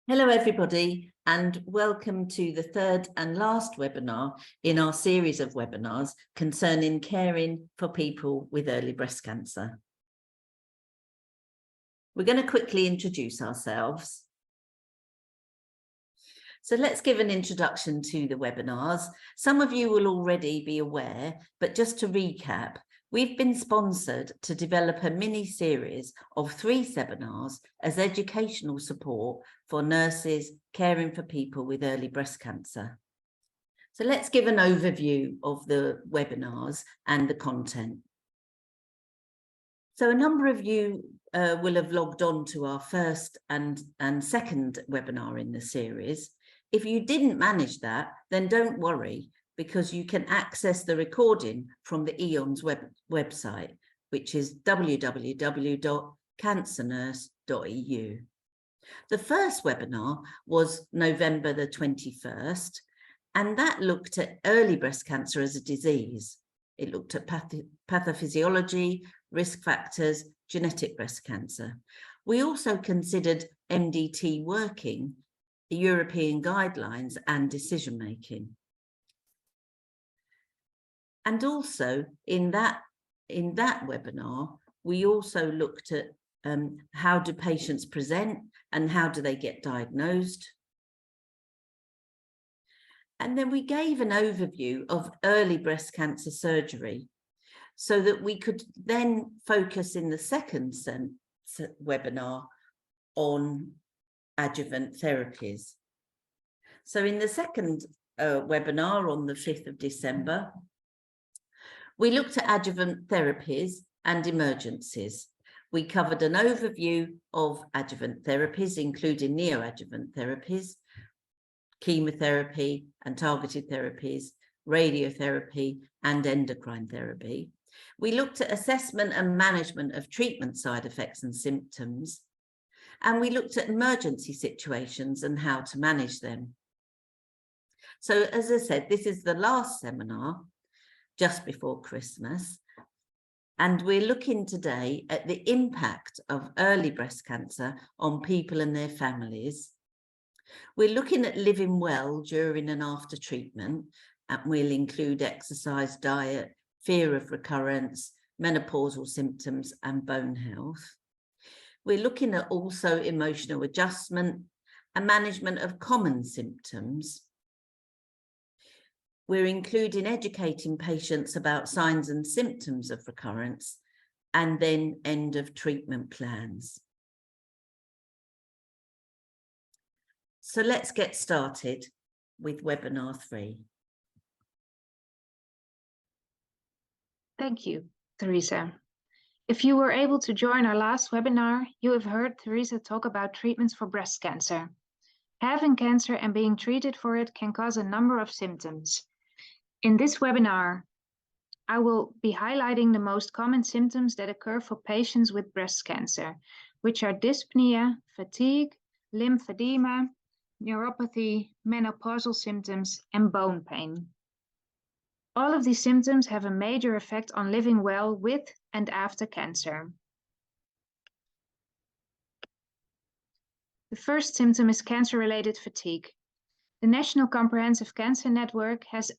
Hello everybody, and welcome to the third and last webinar in our series of webinars concerning caring for people with early breast cancer. We're going to quickly introduce ourselves. So let's give an introduction to the webinars. Some of you will already be aware, but just to recap, we've been sponsored to develop a mini-series of 3 seminars as educational support for nurses caring for people with early breast cancer. So let's give an overview of the webinars and the content. So a number of you will have logged on to our first and second webinar in the series. If you didn't manage that, then don't worry, because you can access the recording from the EON's website, which is www.cancernurse.eu. The first webinar was November the 21st, and that looked at early breast cancer as a disease. It looked at pathophysiology, risk factors, genetic breast cancer. We also considered MDT working, the European guidelines, and decision-making. And also in that webinar, we also looked at how do patients present and how do they get diagnosed. And then we gave an overview of early breast cancer surgery so that we could then focus in the second webinar on adjuvant therapies. So in the second webinar on the 5th of December, we looked at adjuvant therapies and emergencies. We covered an overview of adjuvant therapies, including neoadjuvant therapies, chemotherapy and targeted therapies, radiotherapy and endocrine therapy. We looked at assessment and management of treatment side effects and symptoms, and we looked at emergency situations and how to manage them. So as I said, this is the last seminar just before Christmas, and we're looking today at the impact of early breast cancer on people and their families. We're looking at living well during and after treatment, and we'll include exercise, diet, fear of recurrence, menopausal symptoms and bone health. We're looking at also emotional adjustment and management of common symptoms. We're including educating patients about signs and symptoms of recurrence, and then end of treatment plans. So let's get started with webinar 3. Thank you, Theresa. If you were able to join our last webinar, you have heard Theresa talk about treatments for breast cancer. Having cancer and being treated for it can cause a number of symptoms. In this webinar, I will be highlighting the most common symptoms that occur for patients with breast cancer, which are dyspnea, fatigue, lymphedema, neuropathy, menopausal symptoms, and bone pain. All of these symptoms have a major effect on living well with and after cancer. The first symptom is cancer-related fatigue. The National Comprehensive Cancer Network has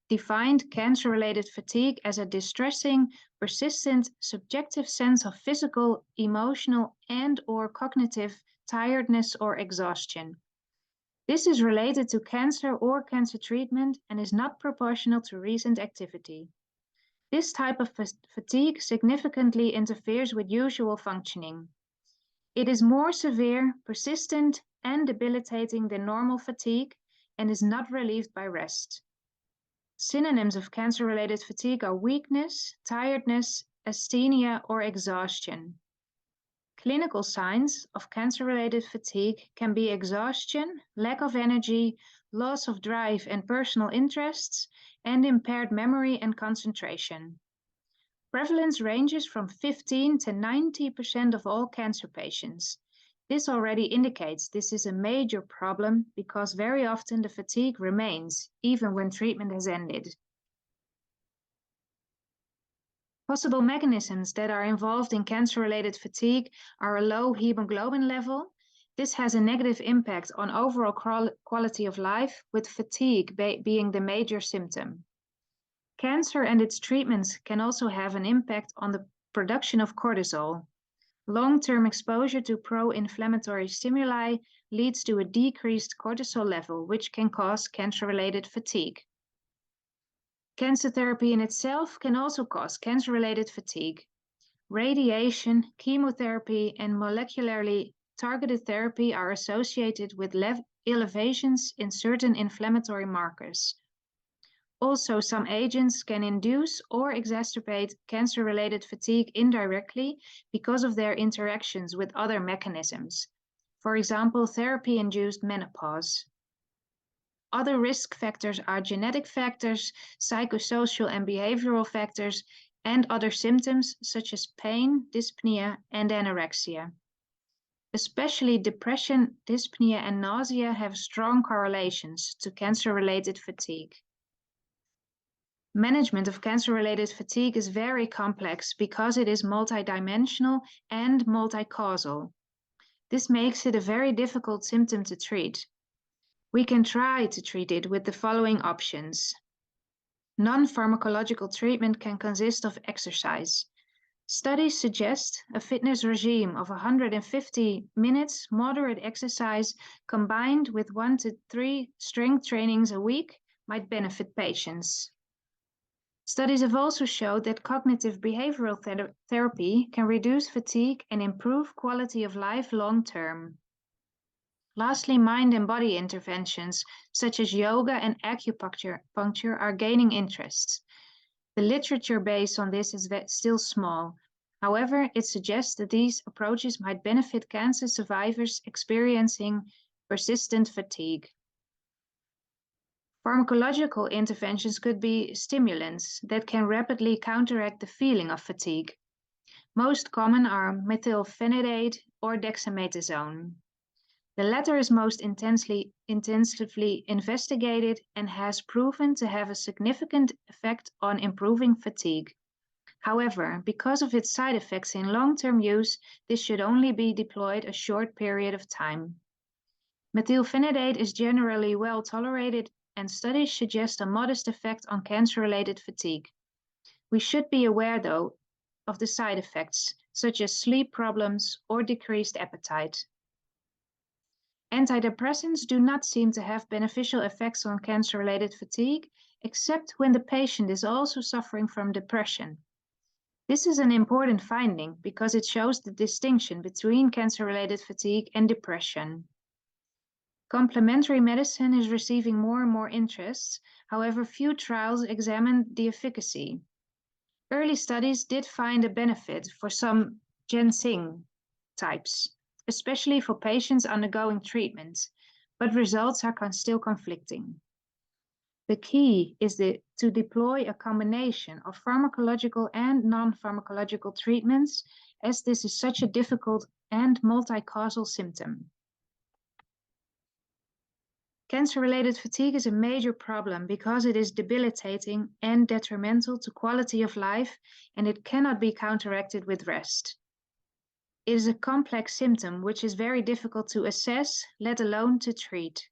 defined cancer-related fatigue as a distressing, persistent, subjective sense of physical, emotional, and/or cognitive tiredness or exhaustion. This is related to cancer or cancer treatment and is not proportional to recent activity. This type of fatigue significantly interferes with usual functioning. It is more severe, persistent, and debilitating than normal fatigue and is not relieved by rest. Synonyms of cancer-related fatigue are weakness, tiredness, asthenia, or exhaustion. Clinical signs of cancer-related fatigue can be exhaustion, lack of energy, loss of drive and personal interests, and impaired memory and concentration. Prevalence ranges from 15% to 90% of all cancer patients. This already indicates this is a major problem because very often the fatigue remains, even when treatment has ended. Possible mechanisms that are involved in cancer-related fatigue are a low hemoglobin level This has a negative impact on overall quality of life, with fatigue being the major symptom. Cancer and its treatments can also have an impact on the production of cortisol. Long-term exposure to pro-inflammatory stimuli leads to a decreased cortisol level, which can cause cancer-related fatigue. Cancer therapy in itself can also cause cancer-related fatigue. Radiation, chemotherapy, and molecularly targeted therapy are associated with elevations in certain inflammatory markers. Also, some agents can induce or exacerbate cancer-related fatigue indirectly because of their interactions with other mechanisms. For example, therapy-induced menopause. Other risk factors are genetic factors, psychosocial and behavioral factors, and other symptoms such as pain, dyspnea, and anorexia. Especially depression, dyspnea, and nausea have strong correlations to cancer-related fatigue. Management of cancer-related fatigue is very complex because it is multidimensional and multi-causal. This makes it a very difficult symptom to treat. We can try to treat it with the following options. Non-pharmacological treatment can consist of exercise. Studies suggest a fitness regime of 150 minutes moderate exercise combined with 1 to 3 strength trainings a week might benefit patients. Studies have also showed that cognitive behavioral therapy can reduce fatigue and improve quality of life long term. Lastly, mind and body interventions such as yoga and acupuncture are gaining interest. The literature based on this is still small. However, it suggests that these approaches might benefit cancer survivors experiencing persistent fatigue. Pharmacological interventions could be stimulants that can rapidly counteract the feeling of fatigue. Most common are methylphenidate or dexamethasone. The latter is most intensively investigated and has proven to have a significant effect on improving fatigue. However, because of its side effects in long-term use, this should only be deployed a short period of time. Methylphenidate is generally well tolerated, and studies suggest a modest effect on cancer-related fatigue. We should be aware, though, of the side effects, such as sleep problems or decreased appetite. Antidepressants do not seem to have beneficial effects on cancer-related fatigue, except when the patient is also suffering from depression. This is an important finding because it shows the distinction between cancer-related fatigue and depression. Complementary medicine is receiving more and more interest. However, few trials examined the efficacy. Early studies did find a benefit for some ginseng types, especially for patients undergoing treatment, but results are still conflicting. The key is to deploy a combination of pharmacological and non-pharmacological treatments, as this is such a difficult and multi-causal symptom. Cancer-related fatigue is a major problem because it is debilitating and detrimental to quality of life, and it cannot be counteracted with rest. It is a complex symptom which is very difficult to assess, let alone to treat.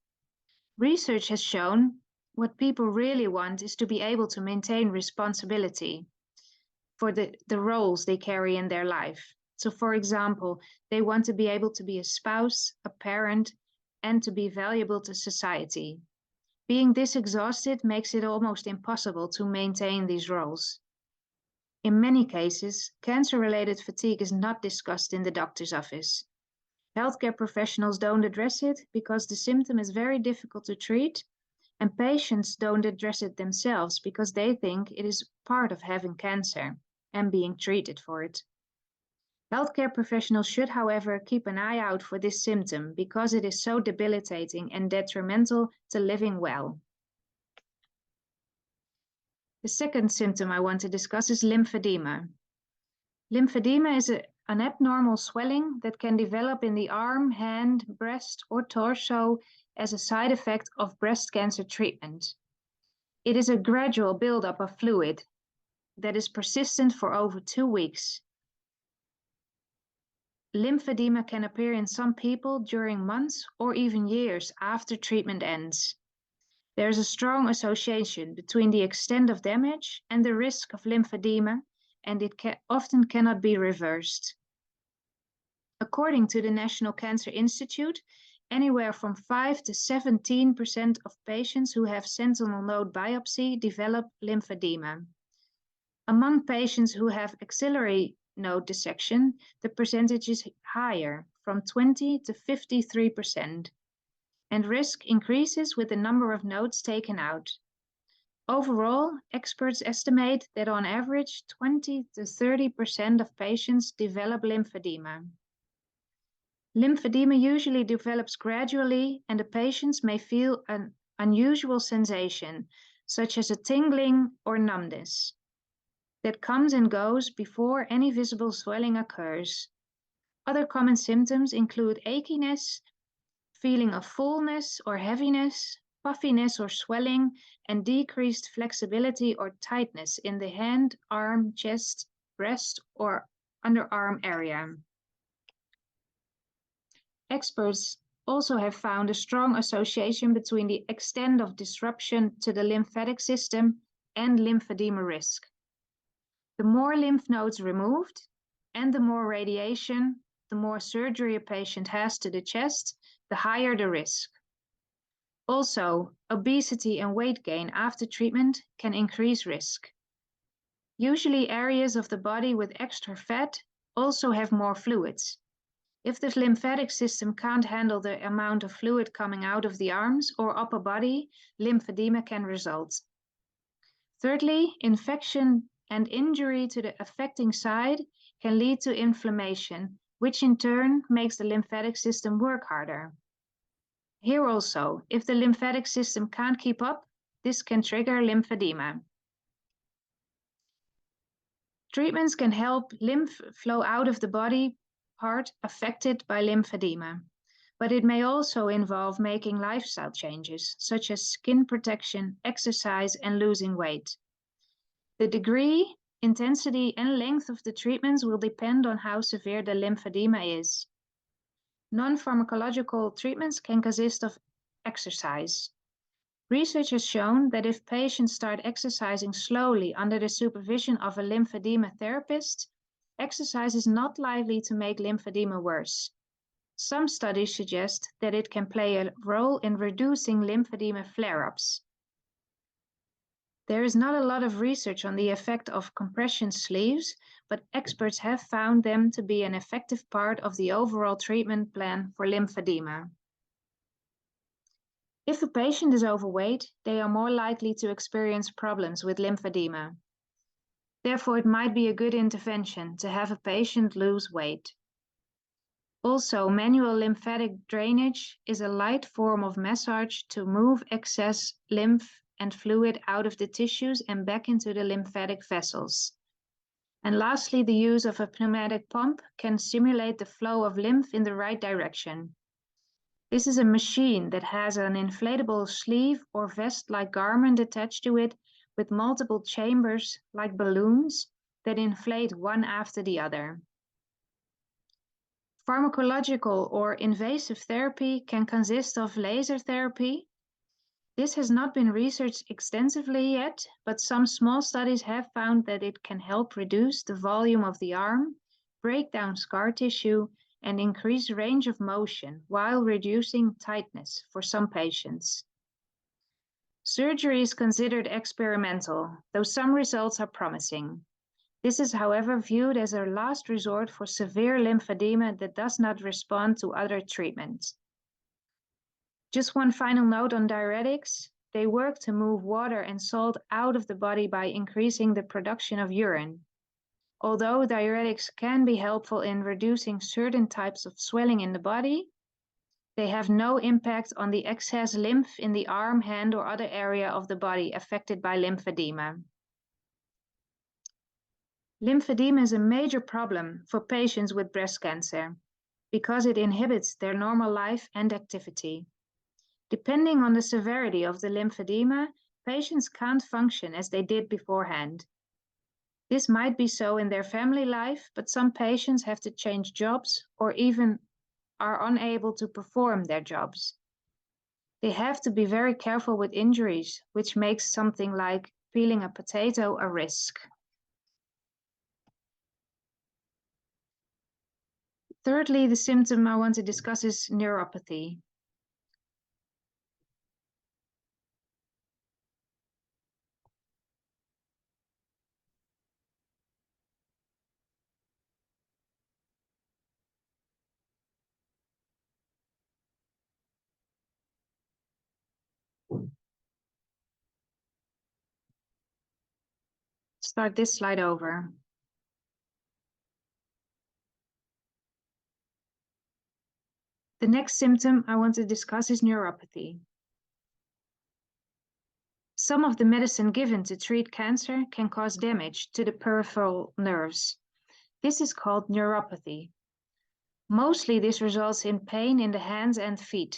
Research has shown what people really want is to be able to maintain responsibility for the roles they carry in their life. So, for example, they want to be able to be a spouse, a parent, and to be valuable to society. Being this exhausted makes it almost impossible to maintain these roles. In many cases, cancer-related fatigue is not discussed in the doctor's office. Healthcare professionals don't address it because the symptom is very difficult to treat, and patients don't address it themselves because they think it is part of having cancer and being treated for it. Healthcare professionals should, however, keep an eye out for this symptom because it is so debilitating and detrimental to living well. The second symptom I want to discuss is lymphedema. Lymphedema is an abnormal swelling that can develop in the arm, hand, breast, or torso as a side effect of breast cancer treatment. It is a gradual buildup of fluid that is persistent for over 2 weeks. lymphedema can appear in some people during months or even years after treatment ends. There is a strong association between the extent of damage and the risk of lymphedema, and it often cannot be reversed. According to the National Cancer Institute, anywhere from 5 to 17% of patients who have sentinel node biopsy develop lymphedema. Among patients who have axillary node dissection, the percentage is higher, from 20 to 53%, and risk increases with the number of nodes taken out. Overall, experts estimate that on average 20 to 30% of patients develop lymphedema. Lymphedema usually develops gradually, and the patients may feel an unusual sensation, such as a tingling or numbness, that comes and goes before any visible swelling occurs. Other common symptoms include achiness, feeling of fullness or heaviness, puffiness or swelling, and decreased flexibility or tightness in the hand, arm, chest, breast, or underarm area. Experts also have found a strong association between the extent of disruption to the lymphatic system and lymphedema risk. The more lymph nodes removed and the more radiation, the more surgery a patient has to the chest, the higher the risk. Also, obesity and weight gain after treatment can increase risk. Usually, areas of the body with extra fat also have more fluids. If the lymphatic system can't handle the amount of fluid coming out of the arms or upper body, lymphedema can result. Thirdly, infection and injury to the affecting side can lead to inflammation, which in turn makes the lymphatic system work harder. Here also, if the lymphatic system can't keep up, this can trigger lymphedema. Treatments can help lymph flow out of the body part affected by lymphedema, but it may also involve making lifestyle changes, such as skin protection, exercise, and losing weight. The degree, intensity, and length of the treatments will depend on how severe the lymphedema is. Non-pharmacological treatments can consist of exercise. Research has shown that if patients start exercising slowly under the supervision of a lymphedema therapist, exercise is not likely to make lymphedema worse. Some studies suggest that it can play a role in reducing lymphedema flare-ups. There is not a lot of research on the effect of compression sleeves, but experts have found them to be an effective part of the overall treatment plan for lymphedema. If a patient is overweight, they are more likely to experience problems with lymphedema. Therefore, it might be a good intervention to have a patient lose weight. Also, manual lymphatic drainage is a light form of massage to move excess lymph and fluid out of the tissues and back into the lymphatic vessels. And lastly, the use of a pneumatic pump can stimulate the flow of lymph in the right direction. This is a machine that has an inflatable sleeve or vest-like garment attached to it with multiple chambers like balloons that inflate one after the other. Pharmacological or invasive therapy can consist of laser therapy. This has not been researched extensively yet, but some small studies have found that it can help reduce the volume of the arm, break down scar tissue, and increase range of motion while reducing tightness for some patients. Surgery is considered experimental, though some results are promising. This is, however, viewed as a last resort for severe lymphedema that does not respond to other treatments. Just one final note on diuretics. They work to move water and salt out of the body by increasing the production of urine. Although diuretics can be helpful in reducing certain types of swelling in the body, they have no impact on the excess lymph in the arm, hand, or other area of the body affected by lymphedema. Lymphedema is a major problem for patients with breast cancer because it inhibits their normal life and activity. Depending on the severity of the lymphedema, patients can't function as they did beforehand. This might be so in their family life, but some patients have to change jobs or even are unable to perform their jobs. They have to be very careful with injuries, which makes something like peeling a potato a risk. Thirdly, the symptom I want to discuss is neuropathy. Start this slide over. The next symptom I want to discuss is neuropathy. Some of the medicine given to treat cancer can cause damage to the peripheral nerves. This is called neuropathy. Mostly this results in pain in the hands and feet.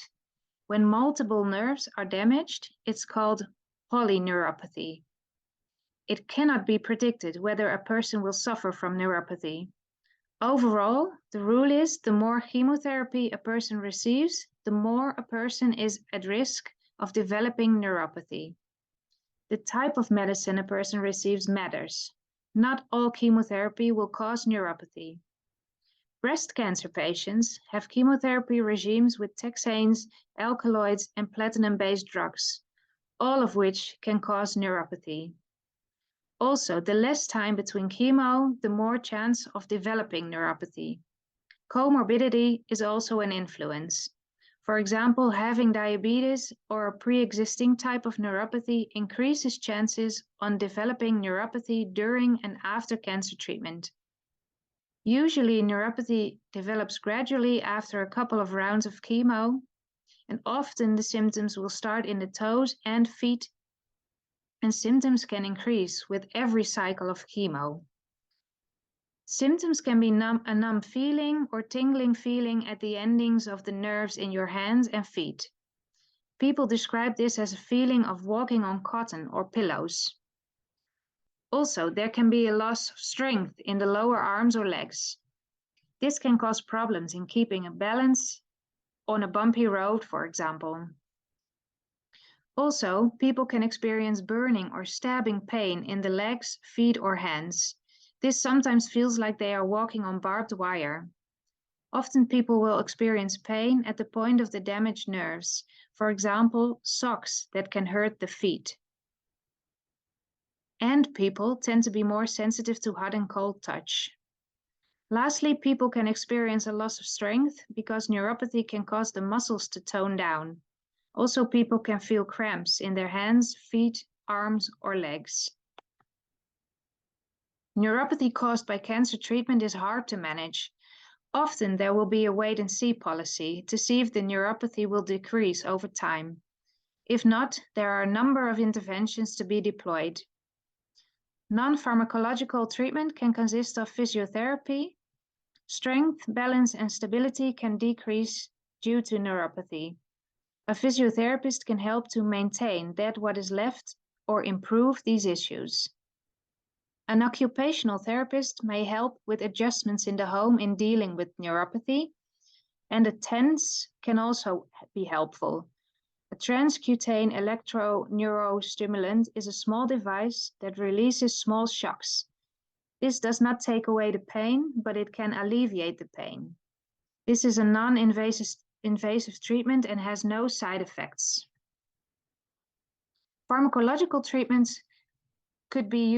When multiple nerves are damaged, it's called polyneuropathy. It cannot be predicted whether a person will suffer from neuropathy. Overall, the rule is the more chemotherapy a person receives, the more a person is at risk of developing neuropathy. The type of medicine a person receives matters. Not all chemotherapy will cause neuropathy. Breast cancer patients have chemotherapy regimes with taxanes, alkaloids, and platinum-based drugs, all of which can cause neuropathy. Also, the less time between chemo, the more chance of developing neuropathy. Comorbidity is also an influence. For example, having diabetes or a pre-existing type of neuropathy increases chances on developing neuropathy during and after cancer treatment. Usually, neuropathy develops gradually after a couple of rounds of chemo, and often the symptoms will start in the toes and feet, and symptoms can increase with every cycle of chemo. Symptoms can be a numb feeling or tingling feeling at the endings of the nerves in your hands and feet. People describe this as a feeling of walking on cotton or pillows. Also, there can be a loss of strength in the lower arms or legs. This can cause problems in keeping a balance on a bumpy road, for example. Also, people can experience burning or stabbing pain in the legs, feet, or hands. This sometimes feels like they are walking on barbed wire. Often people will experience pain at the point of the damaged nerves, for example, socks that can hurt the feet. And people tend to be more sensitive to hot and cold touch. Lastly, people can experience a loss of strength because neuropathy can cause the muscles to tone down. Also, people can feel cramps in their hands, feet, arms, or legs. Neuropathy caused by cancer treatment is hard to manage. Often there will be a wait-and-see policy to see if the neuropathy will decrease over time. If not, there are a number of interventions to be deployed. Non-pharmacological treatment can consist of physiotherapy. Strength, balance, and stability can decrease due to neuropathy. A physiotherapist can help to maintain that what is left or improve these issues. An occupational therapist may help with adjustments in the home in dealing with neuropathy, and a TENS can also be helpful. A transcutaneous electroneurostimulant is a small device that releases small shocks. This does not take away the pain, but it can alleviate the pain. This is a non-invasive treatment and has no side effects. Pharmacological treatments could be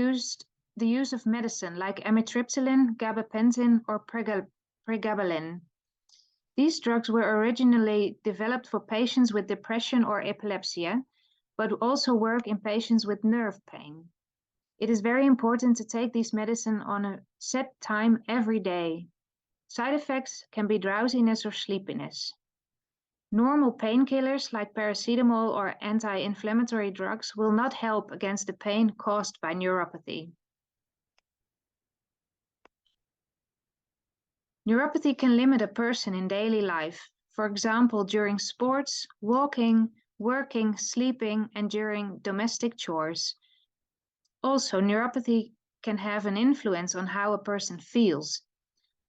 the use of medicine like amitriptyline, gabapentin, or pregabalin. These drugs were originally developed for patients with depression or epilepsy, but also work in patients with nerve pain. It is very important to take these medicine on a set time every day. Side effects can be drowsiness or sleepiness. Normal painkillers like paracetamol or anti-inflammatory drugs will not help against the pain caused by neuropathy. Neuropathy can limit a person in daily life, for example, during sports, walking, working, sleeping, and during domestic chores. Also, neuropathy can have an influence on how a person feels.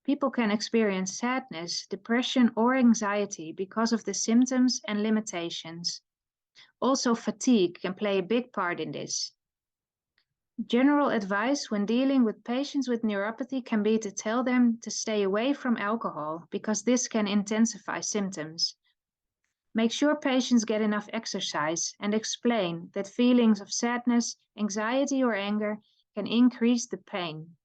People can experience sadness, depression, or anxiety because of the symptoms and limitations. Also, fatigue can play a big part in this. General advice when dealing with patients with neuropathy can be to tell them to stay away from alcohol because this can intensify symptoms. Make sure patients get enough exercise and explain that feelings of sadness, anxiety, or anger can increase the pain.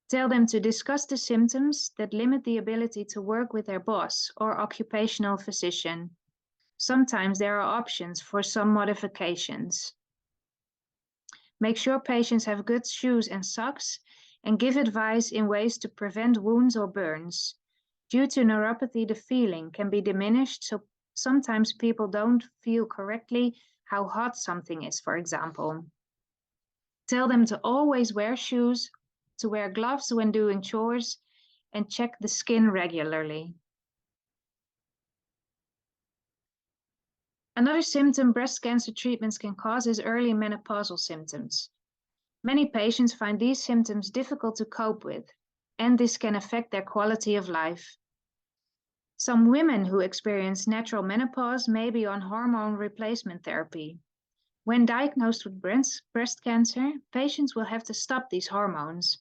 Tell them to discuss the symptoms that limit the ability to work with their boss or occupational physician. Sometimes there are options for some modifications. Make sure patients have good shoes and socks and give advice in ways to prevent wounds or burns. Due to neuropathy, the feeling can be diminished, so sometimes people don't feel correctly how hot something is, for example. Tell them to always wear shoes, to wear gloves when doing chores, and check the skin regularly. Another symptom breast cancer treatments can cause is early menopausal symptoms. Many patients find these symptoms difficult to cope with, and this can affect their quality of life. Some women who experience natural menopause may be on hormone replacement therapy. When diagnosed with breast cancer, patients will have to stop these hormones.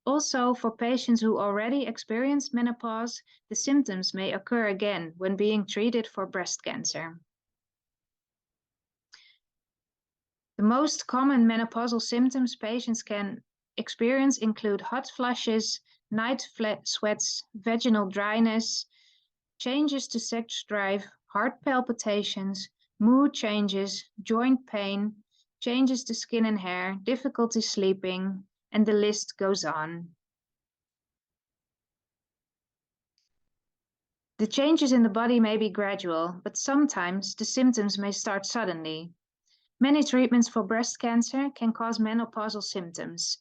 Also, for patients who already experienced menopause, the symptoms may occur again when being treated for breast cancer. The most common menopausal symptoms patients can experience include hot flushes, night sweats, vaginal dryness, changes to sex drive, heart palpitations, mood changes, joint pain, changes to skin and hair, difficulty sleeping, and the list goes on. The changes in the body may be gradual, but sometimes the symptoms may start suddenly. Many treatments for breast cancer can cause menopausal symptoms,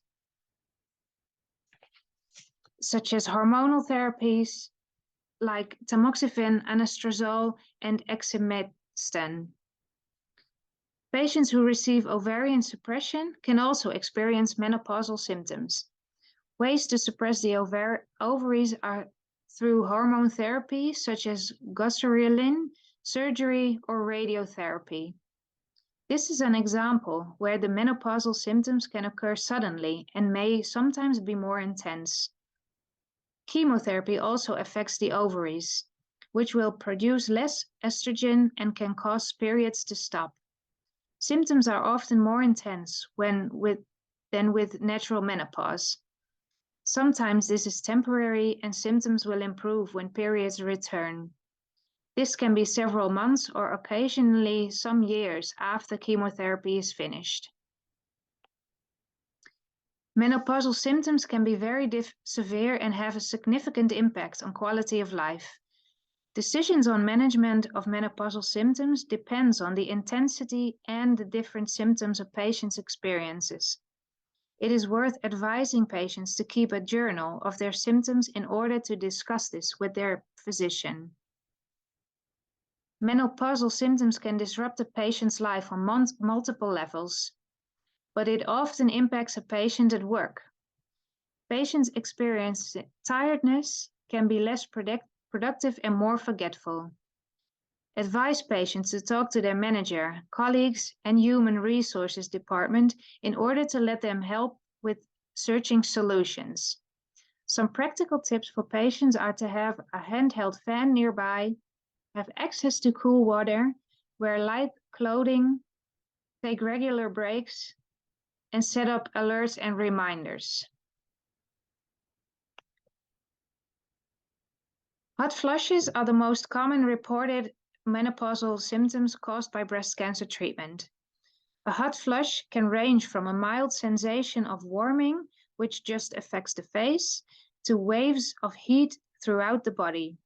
such as hormonal therapies like tamoxifen, anastrozole, and exemestane. Patients who receive ovarian suppression can also experience menopausal symptoms. Ways to suppress the ovaries are through hormone therapy, such as goserelin, surgery, or radiotherapy. This is an example where the menopausal symptoms can occur suddenly and may sometimes be more intense. Chemotherapy also affects the ovaries, which will produce less estrogen and can cause periods to stop. Symptoms are often more intense than with natural menopause. Sometimes this is temporary and symptoms will improve when periods return. This can be several months or occasionally some years after chemotherapy is finished. Menopausal symptoms can be very severe and have a significant impact on quality of life. Decisions on management of menopausal symptoms depends on the intensity and the different symptoms a patient's experiences. It is worth advising patients to keep a journal of their symptoms in order to discuss this with their physician. Menopausal symptoms can disrupt a patient's life on multiple levels, but it often impacts a patient at work. Patients experience tiredness, can be less productive and more forgetful. Advise patients to talk to their manager, colleagues, and human resources department in order to let them help with searching solutions. Some practical tips for patients are to have a handheld fan nearby, have access to cool water, wear light clothing, take regular breaks, and set up alerts and reminders. Hot flushes are the most common reported menopausal symptoms caused by breast cancer treatment. A hot flush can range from a mild sensation of warming, which just affects the face, to waves of heat throughout the body.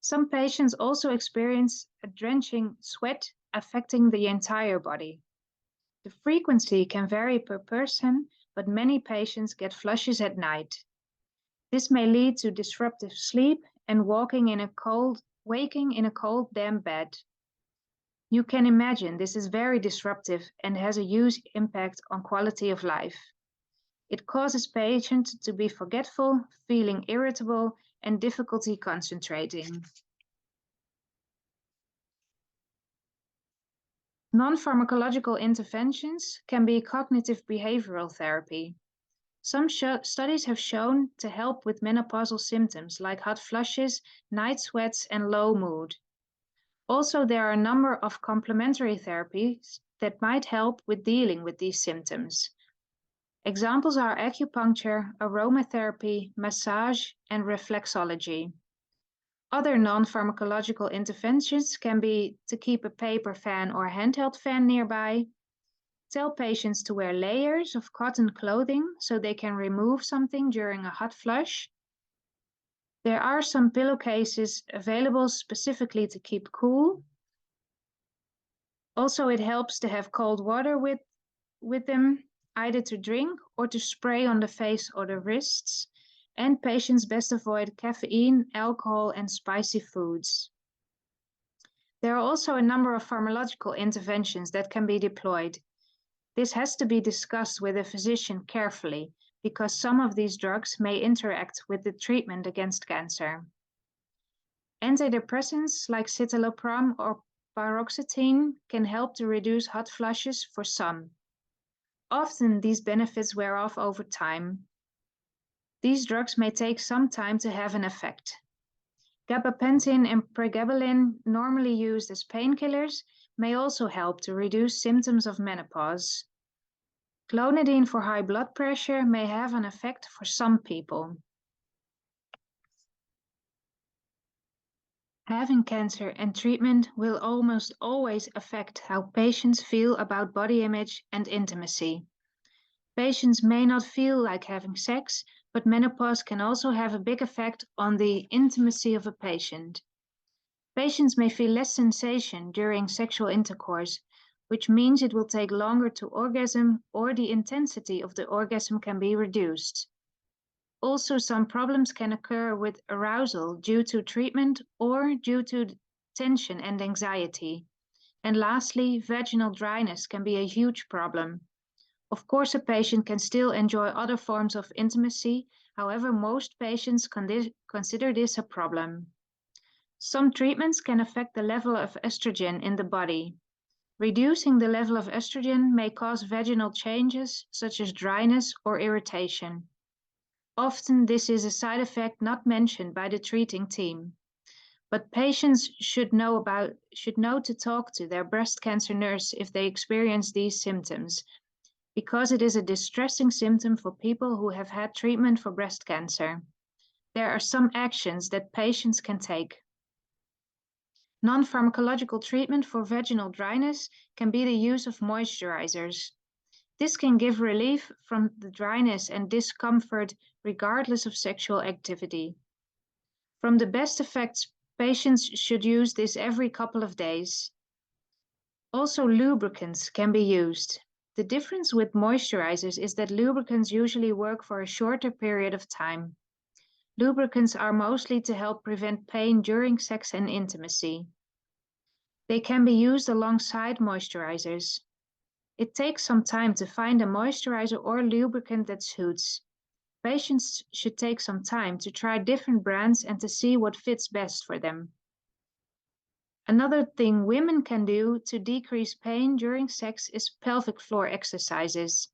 Some patients also experience a drenching sweat affecting the entire body. The frequency can vary per person, but many patients get flushes at night. This may lead to disruptive sleep and waking in a cold, damp bed. You can imagine this is very disruptive and has a huge impact on quality of life. It causes patients to be forgetful, feeling irritable, and difficulty concentrating. Non-pharmacological interventions can be cognitive behavioral therapy. Some studies have shown to help with menopausal symptoms like hot flushes, night sweats, and low mood. Also, there are a number of complementary therapies that might help with dealing with these symptoms. Examples are acupuncture, aromatherapy, massage, and reflexology. Other non-pharmacological interventions can be to keep a paper fan or handheld fan nearby, tell patients to wear layers of cotton clothing so they can remove something during a hot flush. There are some pillowcases available specifically to keep cool. Also, it helps to have cold water with them, either to drink or to spray on the face or the wrists. And patients best avoid caffeine, alcohol, and spicy foods. There are also a number of pharmacological interventions that can be deployed. This has to be discussed with a physician carefully because some of these drugs may interact with the treatment against cancer. Antidepressants like citalopram or paroxetine can help to reduce hot flushes for some. Often these benefits wear off over time. These drugs may take some time to have an effect. Gabapentin and pregabalin, normally used as painkillers, may also help to reduce symptoms of menopause. Clonidine for high blood pressure may have an effect for some people. Having cancer and treatment will almost always affect how patients feel about body image and intimacy. Patients may not feel like having sex, but menopause can also have a big effect on the intimacy of a patient. Patients may feel less sensation during sexual intercourse, which means it will take longer to orgasm or the intensity of the orgasm can be reduced. Also, some problems can occur with arousal due to treatment or due to tension and anxiety. And lastly, vaginal dryness can be a huge problem. Of course, a patient can still enjoy other forms of intimacy. However, most patients consider this a problem. Some treatments can affect the level of estrogen in the body. Reducing the level of estrogen may cause vaginal changes such as dryness or irritation. Often, this is a side effect not mentioned by the treating team. But patients should know to talk to their breast cancer nurse if they experience these symptoms, because it is a distressing symptom for people who have had treatment for breast cancer. There are some actions that patients can take. Non-pharmacological treatment for vaginal dryness can be the use of moisturizers. This can give relief from the dryness and discomfort regardless of sexual activity. From the best effects, patients should use this every couple of days. Also, lubricants can be used. The difference with moisturizers is that lubricants usually work for a shorter period of time. Lubricants are mostly to help prevent pain during sex and intimacy. They can be used alongside moisturizers. It takes some time to find a moisturizer or lubricant that suits. Patients should take some time to try different brands and to see what fits best for them. Another thing women can do to decrease pain during sex is pelvic floor exercises.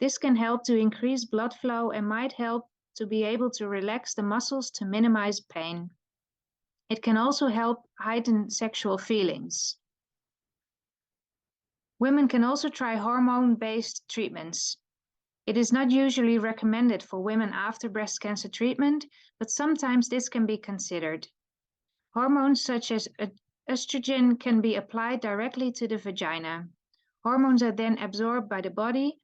This can help to increase blood flow and might help to be able to relax the muscles to minimize pain. It can also help heighten sexual feelings. Women can also try hormone-based treatments. It is not usually recommended for women after breast cancer treatment, but sometimes this can be considered. Hormones such as estrogen can be applied directly to the vagina. Hormones are then absorbed by the body.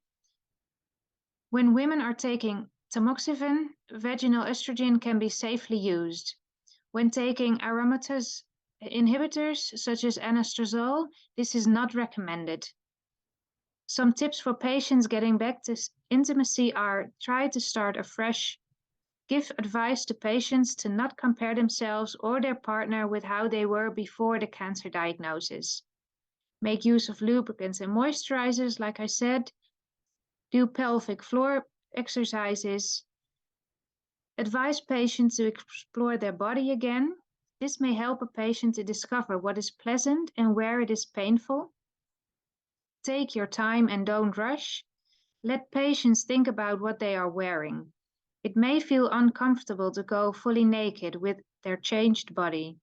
When women are taking tamoxifen, vaginal estrogen can be safely used. When taking aromatase inhibitors such as anastrozole, this is not recommended. Some tips for patients getting back to intimacy are: try to start afresh. Give advice to patients to not compare themselves or their partner with how they were before the cancer diagnosis. Make use of lubricants and moisturizers, like I said. Do pelvic floor exercises. Advise patients to explore their body again. This may help a patient to discover what is pleasant and where it is painful. Take your time and don't rush. Let patients think about what they are wearing. It may feel uncomfortable to go fully naked with their changed body.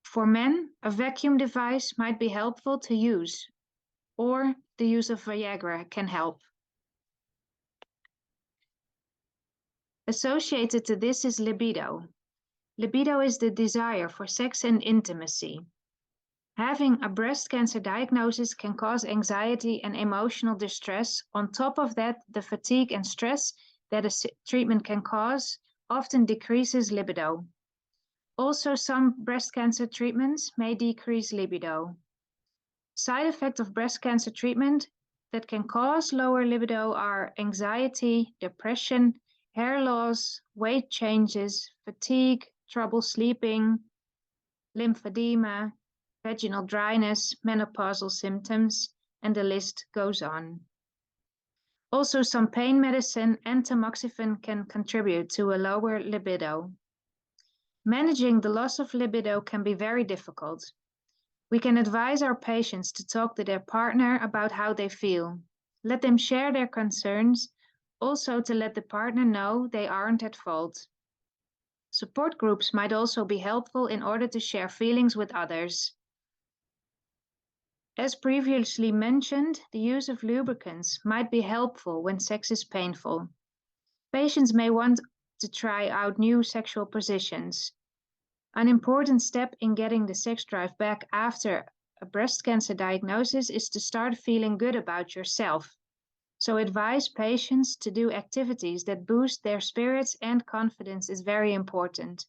For men, a vacuum device might be helpful to use, or the use of Viagra can help. Associated to this is libido. Libido is the desire for sex and intimacy. Having a breast cancer diagnosis can cause anxiety and emotional distress. On top of that, the fatigue and stress that a treatment can cause often decreases libido. Also, some breast cancer treatments may decrease libido. Side effects of breast cancer treatment that can cause lower libido are anxiety, depression, hair loss, weight changes, fatigue, trouble sleeping, lymphedema, vaginal dryness, menopausal symptoms, and the list goes on. Also, some pain medicine and tamoxifen can contribute to a lower libido. Managing the loss of libido can be very difficult. We can advise our patients to talk to their partner about how they feel. Let them share their concerns, also to let the partner know they aren't at fault. Support groups might also be helpful in order to share feelings with others. As previously mentioned, the use of lubricants might be helpful when sex is painful. Patients may want to try out new sexual positions. An important step in getting the sex drive back after a breast cancer diagnosis is to start feeling good about yourself. So advise patients to do activities that boost their spirits and confidence is very important.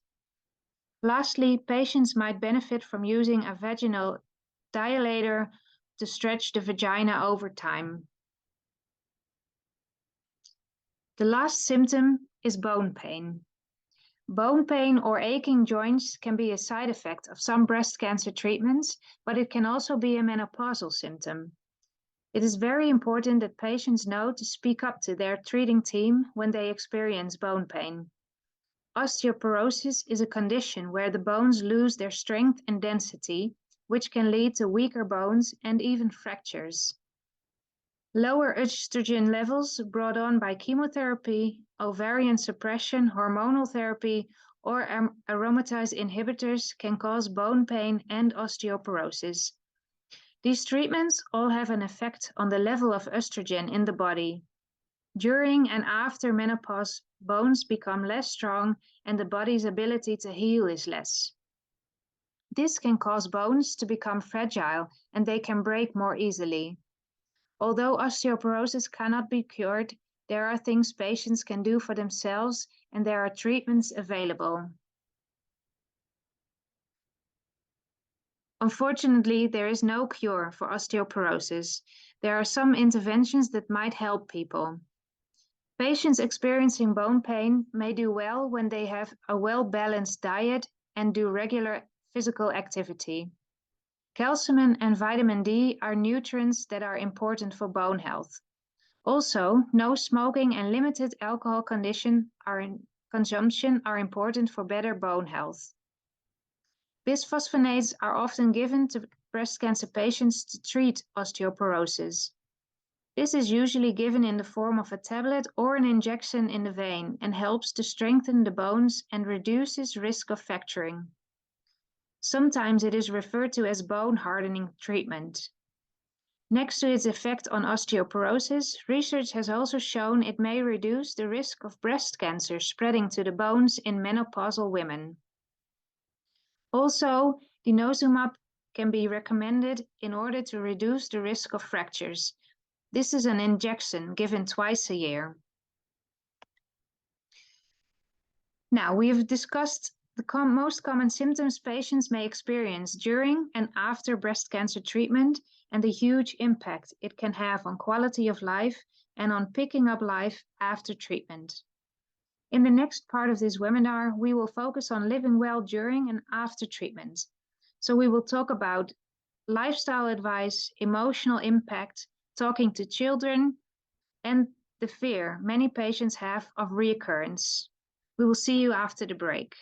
Lastly, patients might benefit from using a vaginal dilator to stretch the vagina over time. The last symptom is bone pain. Bone pain or aching joints can be a side effect of some breast cancer treatments, but it can also be a menopausal symptom. It is very important that patients know to speak up to their treating team when they experience bone pain. Osteoporosis is a condition where the bones lose their strength and density, which can lead to weaker bones and even fractures. Lower estrogen levels brought on by chemotherapy, ovarian suppression, hormonal therapy, or aromatase inhibitors can cause bone pain and osteoporosis. These treatments all have an effect on the level of estrogen in the body. During and after menopause, bones become less strong and the body's ability to heal is less. This can cause bones to become fragile and they can break more easily. Although osteoporosis cannot be cured, there are things patients can do for themselves and there are treatments available. Unfortunately, there is no cure for osteoporosis. There are some interventions that might help people. Patients experiencing bone pain may do well when they have a well-balanced diet and do regular physical activity. Calcium and vitamin D are nutrients that are important for bone health. Also, no smoking and limited alcohol consumption are important for better bone health. Bisphosphonates are often given to breast cancer patients to treat osteoporosis. This is usually given in the form of a tablet or an injection in the vein and helps to strengthen the bones and reduces risk of fracturing. Sometimes it is referred to as bone hardening treatment. Next to its effect on osteoporosis, research has also shown it may reduce the risk of breast cancer spreading to the bones in menopausal women. Also, denosumab can be recommended in order to reduce the risk of fractures. This is an injection given twice a year. Now, we have discussed the most common symptoms patients may experience during and after breast cancer treatment and the huge impact it can have on quality of life and on picking up life after treatment. In the next part of this webinar, we will focus on living well during and after treatment. So we will talk about lifestyle advice, emotional impact, talking to children, and the fear many patients have of reoccurrence. We will see you after the break.